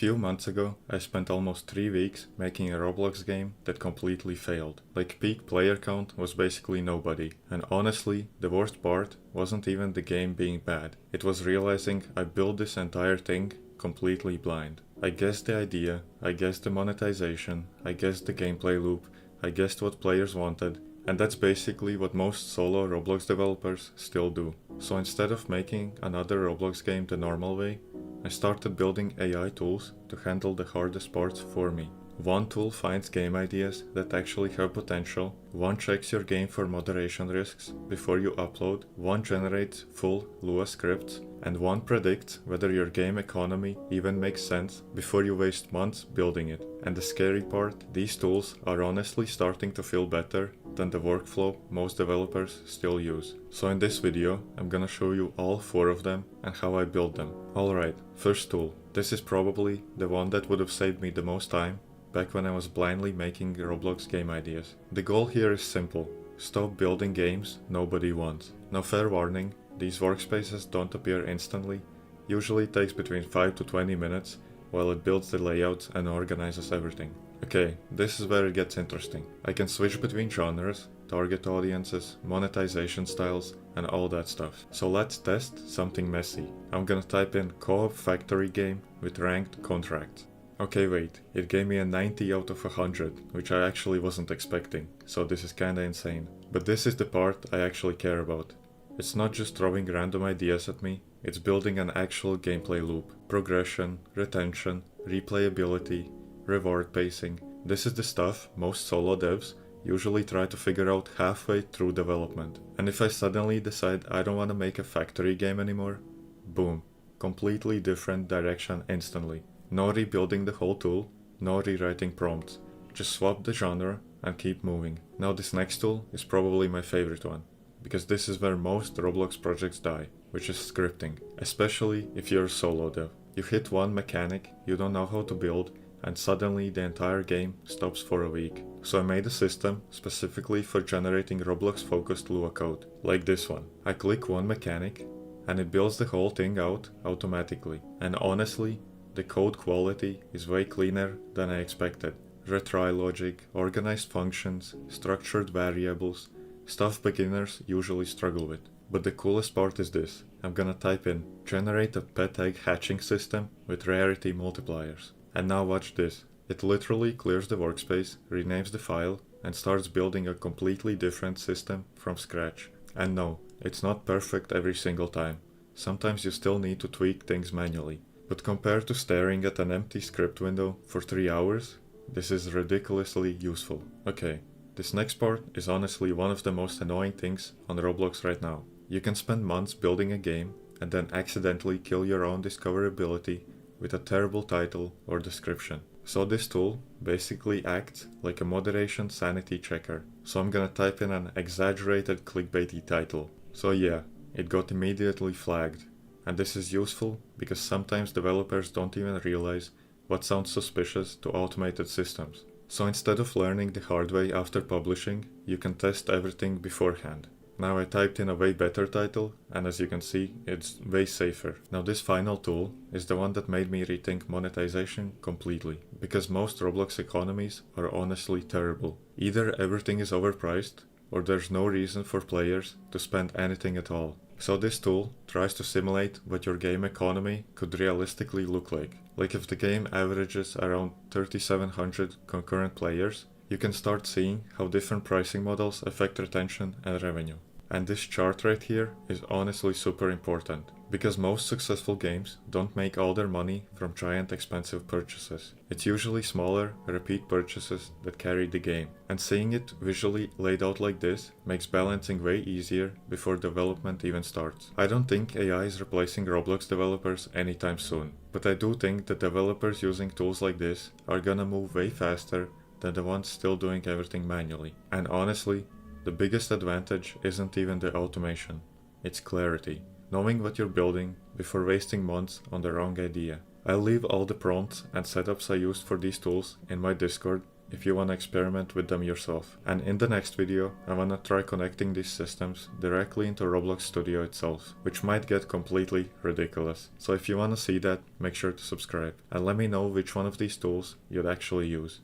few months ago, I spent almost 3 weeks making a Roblox game that completely failed. Like peak player count was basically nobody. And honestly, the worst part wasn't even the game being bad. It was realizing I built this entire thing completely blind. I guessed the idea, I guessed the monetization, I guessed the gameplay loop, I guessed what players wanted, and that's basically what most solo Roblox developers still do. So instead of making another Roblox game the normal way, I started building AI tools to handle the hardest parts for me. One tool finds game ideas that actually have potential, one checks your game for moderation risks before you upload, one generates full Lua scripts, and one predicts whether your game economy even makes sense before you waste months building it. And the scary part, these tools are honestly starting to feel better than the workflow most developers still use. So in this video, I'm gonna show you all 4 of them and how I built them. Alright, first tool. This is probably the one that would have saved me the most time back when I was blindly making Roblox game ideas. The goal here is simple. Stop building games nobody wants. Now fair warning, these workspaces don't appear instantly. Usually it takes between 5 to 20 minutes while it builds the layouts and organizes everything. Okay, this is where it gets interesting. I can switch between genres, target audiences, monetization styles, and all that stuff. So let's test something messy. I'm gonna type in co-op factory game with ranked contracts. Okay, wait, it gave me a 90 out of 100, which I actually wasn't expecting, so this is kinda insane. But this is the part I actually care about. It's not just throwing random ideas at me, it's building an actual gameplay loop. Progression, retention, replayability, reward pacing. This is the stuff most solo devs usually try to figure out halfway through development. And if I suddenly decide I don't want to make a factory game anymore, boom, completely different direction instantly. No rebuilding the whole tool, no rewriting prompts. Just swap the genre and keep moving. Now this next tool is probably my favorite one, because this is where most Roblox projects die, which is scripting, especially if you're a solo dev. You hit one mechanic you don't know how to build, and suddenly the entire game stops for a week. So I made a system specifically for generating Roblox focused Lua code, like this one. I click one mechanic, and it builds the whole thing out automatically. And honestly, the code quality is way cleaner than I expected. Retry logic, organized functions, structured variables, stuff beginners usually struggle with. But the coolest part is this. I'm gonna type in generate a pet egg hatching system with rarity multipliers. And now watch this. It literally clears the workspace, renames the file, and starts building a completely different system from scratch. And no, it's not perfect every single time. Sometimes you still need to tweak things manually. But compared to staring at an empty script window for 3 hours, this is ridiculously useful. Okay, this next part is honestly one of the most annoying things on Roblox right now. You can spend months building a game and then accidentally kill your own discoverability with a terrible title or description. So this tool basically acts like a moderation sanity checker. So I'm gonna type in an exaggerated clickbaity title. So yeah, it got immediately flagged. And this is useful because sometimes developers don't even realize what sounds suspicious to automated systems. So instead of learning the hard way after publishing, you can test everything beforehand. Now I typed in a way better title, and as you can see, it's way safer. Now this final tool is the one that made me rethink monetization completely, because most Roblox economies are honestly terrible. Either everything is overpriced, or there's no reason for players to spend anything at all. So this tool tries to simulate what your game economy could realistically look like. Like if the game averages around 3,700 concurrent players, you can start seeing how different pricing models affect retention and revenue. And this chart right here is honestly super important, because most successful games don't make all their money from giant expensive purchases. It's usually smaller, repeat purchases that carry the game. And seeing it visually laid out like this makes balancing way easier before development even starts. I don't think AI is replacing Roblox developers anytime soon, but I do think that developers using tools like this are gonna move way faster than the ones still doing everything manually. And honestly, the biggest advantage isn't even the automation, it's clarity. Knowing what you're building before wasting months on the wrong idea. I'll leave all the prompts and setups I used for these tools in my Discord if you wanna experiment with them yourself. And in the next video, I wanna try connecting these systems directly into Roblox Studio itself, which might get completely ridiculous. So if you wanna see that, make sure to subscribe and let me know which one of these tools you'd actually use.